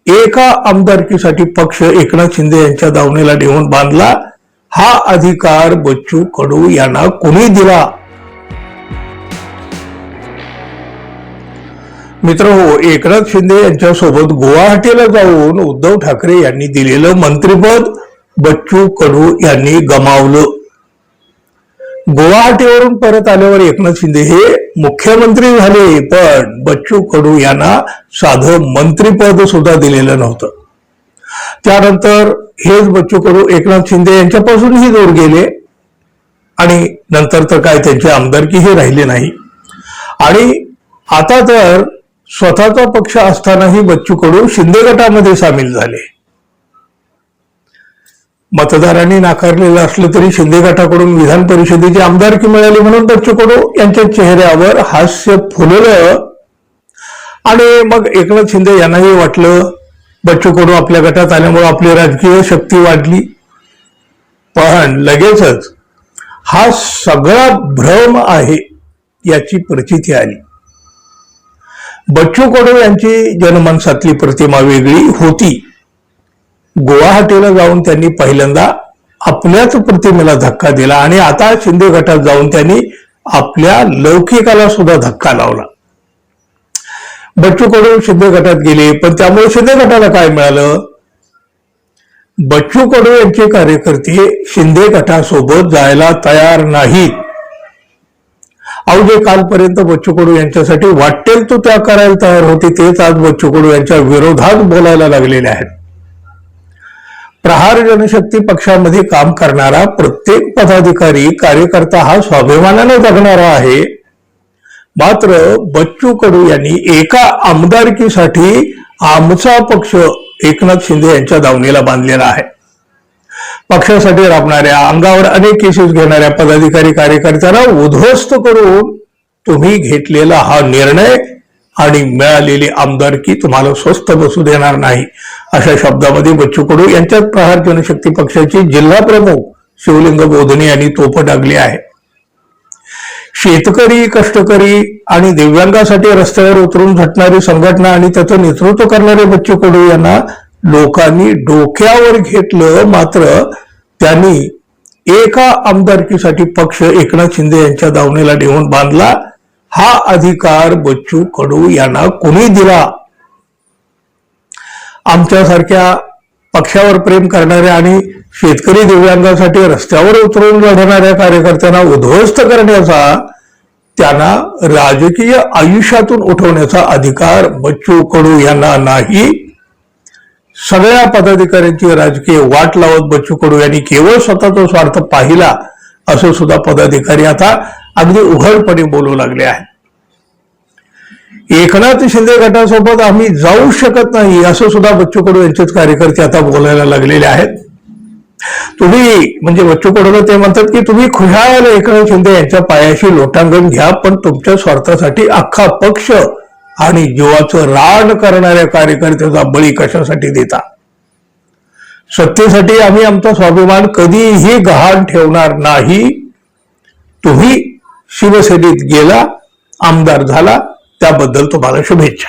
एका आमदारकीसाठी पक्ष एकनाथ शिंदे यांच्या दावणीला नेऊन बांधला, हा अधिकार बच्चू कडू यांना कोणी दिला? मित्रहो, एकनाथ शिंदे यांच्या सोबत गुवाहाटीला जाऊन उद्धव ठाकरे यांनी दिलेलं मंत्रिपद बच्चू कडू यांनी गमावलं. गुवाहाटीवरून परत आल्यावर एकनाथ शिंदे हे मुख्यमंत्री झाले, पण बच्चू कडू यांना साधं मंत्रिपद सुद्धा दिलेलं नव्हतं. त्यानंतर हेच बच्चू कडू एकनाथ शिंदे यांच्यापासूनही दूर गेले आणि नंतर तर काय त्यांची आमदारकीही राहिली नाही. आणि आता तर स्वतःचा पक्ष असतानाही बच्चू कडू शिंदे गटामध्ये सामील झाले. मतदारांनी नाकारलेलं असलं तरी शिंदे गटाकडून विधान परिषदेची आमदारकी मिळाली म्हणून बच्चू कडू यांच्या चेहऱ्यावर हास्य फुललं. आणि मग एकनाथ शिंदे यांनाही वाटलं बच्चू कडू आपल्या गटात आल्यामुळे आपली राजकीय शक्ती वाढली. पण लगेचच हा सगळा भ्रम आहे याची प्रचिती आली. बच्चू कडू यांची जनमानसातली प्रतिमा वेगळी होती. गुवाहाटीला जाऊन त्यांनी पहिल्यांदा आपल्याच प्रतिमेला धक्का दिला आणि आता शिंदे गटात जाऊन त्यांनी आपल्या लौकिकाला सुद्धा धक्का लावला. बच्चू कडू शिंदे गटात गेले, पण त्यामुळे शिंदे गटाला काय मिळालं? बच्चू कडू यांचे कार्यकर्ते शिंदे गटासोबत जायला तयार नाहीत. अवघे कालपर्यंत बच्चू कडू यांच्यासाठी वाटेल तो त्याग करायला तयार होते, तेच आज बच्चू कडू यांच्या विरोधात बोलायला लागलेले आहेत. प्रहार जनशक्ती पक्षामध्ये काम करणारा प्रत्येक पदाधिकारी कार्यकर्ता हा स्वाभिमानाने जगणारा आहे. मात्र बच्चू कडू यांनी एका आमदारकीसाठी आमचा पक्ष एकनाथ शिंदे यांच्या दावणीला बांधलेला आहे. पक्षासाठी राबणाऱ्या, अंगावर अनेक केसेस घेणाऱ्या पदाधिकारी कार्यकर्त्यांना उद्ध्वस्त करून तुम्ही घेतलेला हा निर्णय आणि मिळालेली आमदारकी तुम्हाला स्वस्त बसू देणार नाही, अशा शब्दामध्ये बच्चू कडू यांच्यात प्रहार जनशक्ती पक्षाचे जिल्हा प्रमुख शिवलिंग बोधने यांनी तोफ डागली आहे. शेतकरी, कष्टकरी आणि दिव्यांगासाठी रस्त्यावर उतरून झटणारी संघटना आणि त्याचं नेतृत्व करणारे बच्चू कडू यांना लोकांनी डोक्यावर घेतलं. मात्र त्यांनी एका आमदारकीसाठी पक्ष एकनाथ शिंदे यांच्या दावणीला नेऊन बांधला, हा अधिकार बच्चू कडू यांना कोणी दिला? आमच्यासारख्या पक्षावर प्रेम करणाऱ्या आणि शेतकरी दिव्यांगासाठी रस्त्यावर उतरून लढणाऱ्या कार्यकर्त्यांना उद्ध्वस्त करण्याचा, त्यांना राजकीय आयुष्यातून उठवण्याचा अधिकार बच्चू कडू यांना नाही. सगळ्या पदाधिकाऱ्यांची राजकीय वाट लावत बच्चू कडू यांनी केवळ स्वतःचा स्वार्थ पाहिला, असं सुद्धा पदाधिकारी आता अगदी उघडपणे बोलू लागले आहेत. एकनाथ शिंदे गटासोबत आम्ही जाऊ शकत नाही, असं सुद्धा बच्चू कडू यांचेच कार्यकर्ते आता बोलायला लागलेले आहेत. तुम्ही म्हणजे बच्चू कडूला ते म्हणतात की तुम्ही खुशाल एकनाथ शिंदे यांच्या पायाशी लोटांगण घ्या, पण तुमच्या स्वार्थासाठी अख्खा पक्ष आणि जीवाचं रान करणाऱ्या कार्यकर्त्याचा बळी कशासाठी देता? सत्तेसाठी आम्ही आमचा स्वाभिमान कधीही गहाण ठेवणार नाही. तुम्ही शिवसेनेत गेला, आमदार झाला, त्याबद्दल तुम्हाला शुभेच्छा.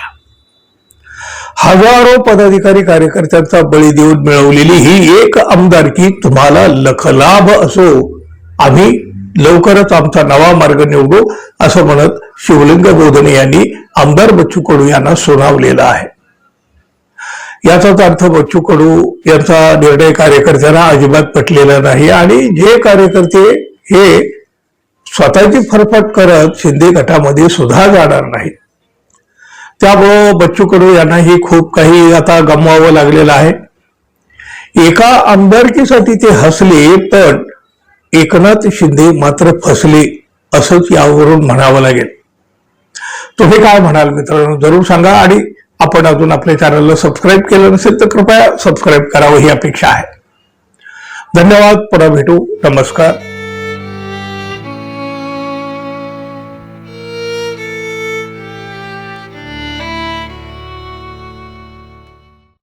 हजारो पदाधिकारी कार्यकर्त्यांचा बळी देऊन मिळवलेली ही एक आमदारकी तुम्हाला लखलाभ असो. आम्ही लवकरच आमचा नवा मार्ग निवडू, असं म्हणत शिवलिंग बोधने यांनी आमदार बच्चू कडू यांना सुनावलेला आहे. याचाच अर्थ बच्चू कडू यांचा निर्णय कार्यकर्त्यांना अजिबात पटलेला नाही आणि जे कार्यकर्ते हे स्वतःची फरफट करत शिंदे गटामध्ये सुद्धा जाणार नाहीत, त्यामुळं बच्चू कडू यांनाही खूप काही आता गमवावं लागलेलं आहे. एका आमदारकीसाठी ते हसले, पण एकनाथ शिंदे मात्र फसले, असंच यावरून म्हणावं लागेल. तुम्ही काय म्हणाल मित्रांनो, जरूर सांगा. आणि आपण अजून आपल्या चॅनलला सबस्क्राईब केलं नसेल तर कृपया सबस्क्राईब करावं ही अपेक्षा आहे. धन्यवाद. पुन्हा भेटू. नमस्कार.